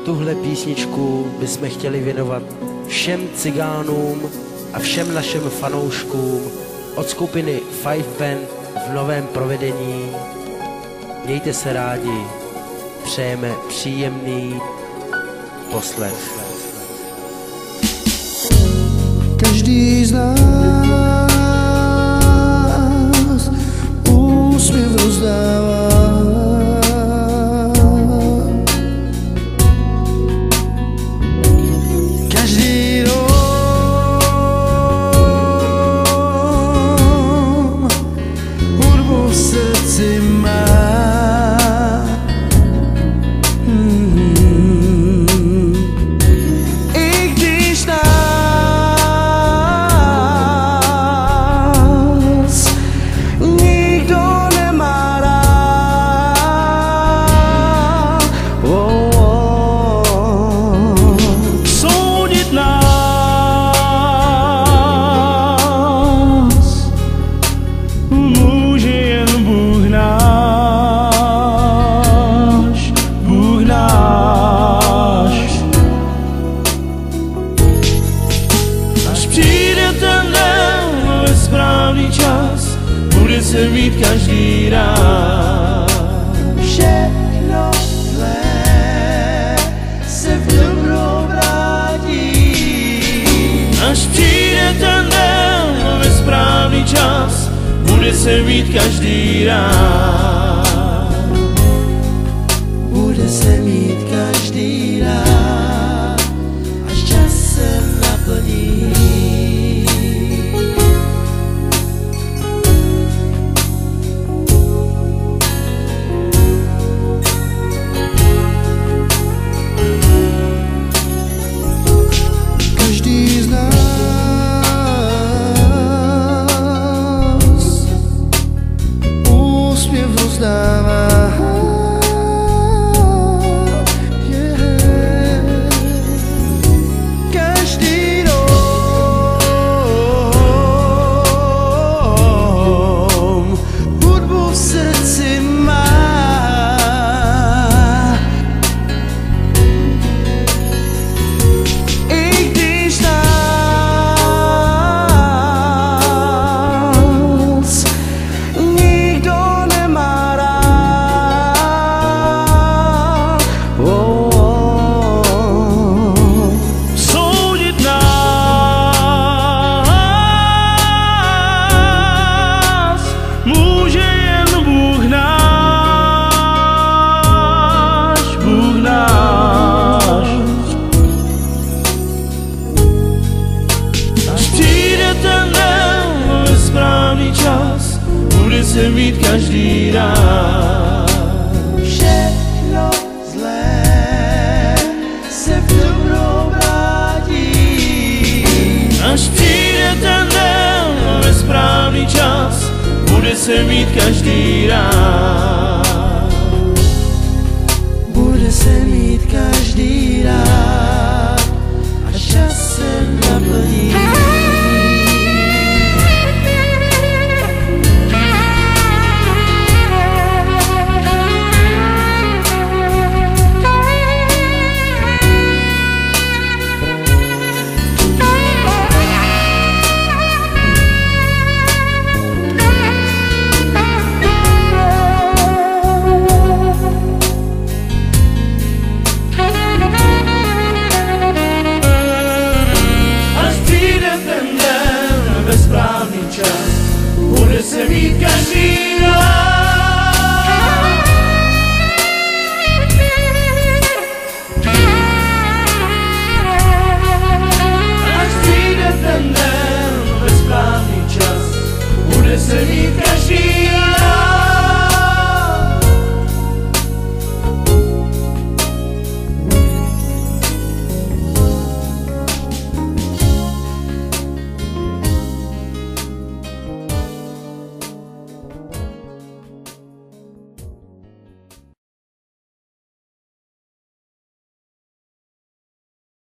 tuhle písničku bychom chtěli věnovat všem cigánům a všem našim fanouškům od skupiny Five Band v novém provedení. Mějte se rádi, přejeme příjemný poslech. Každý z nás úsměv rozdává. Každý dom hudbu v srdci má. Bude se mít každý rád. Všechno zlé se v dobro vrátí. Až přijde ten den ve správný čas, bude se mít každý rád. Bude se mít každý rád, až čas se naplní. Každý dom hudbu v srdci má. I když nás nikdo nemá rád, Soudit nás může jen Bůh náš, Bůh náš. Až přijde ten den ve správný čas, bude se mít každý rád. všechno zlé se v dobro vrátí. Až přijde ten den ve správný čas, bude se mít každý rád. Bude se mít každý rád, až čas se naplní. Bude se mít každý rád. Až přijde ten den ve správný čas, bude se mít každý rád.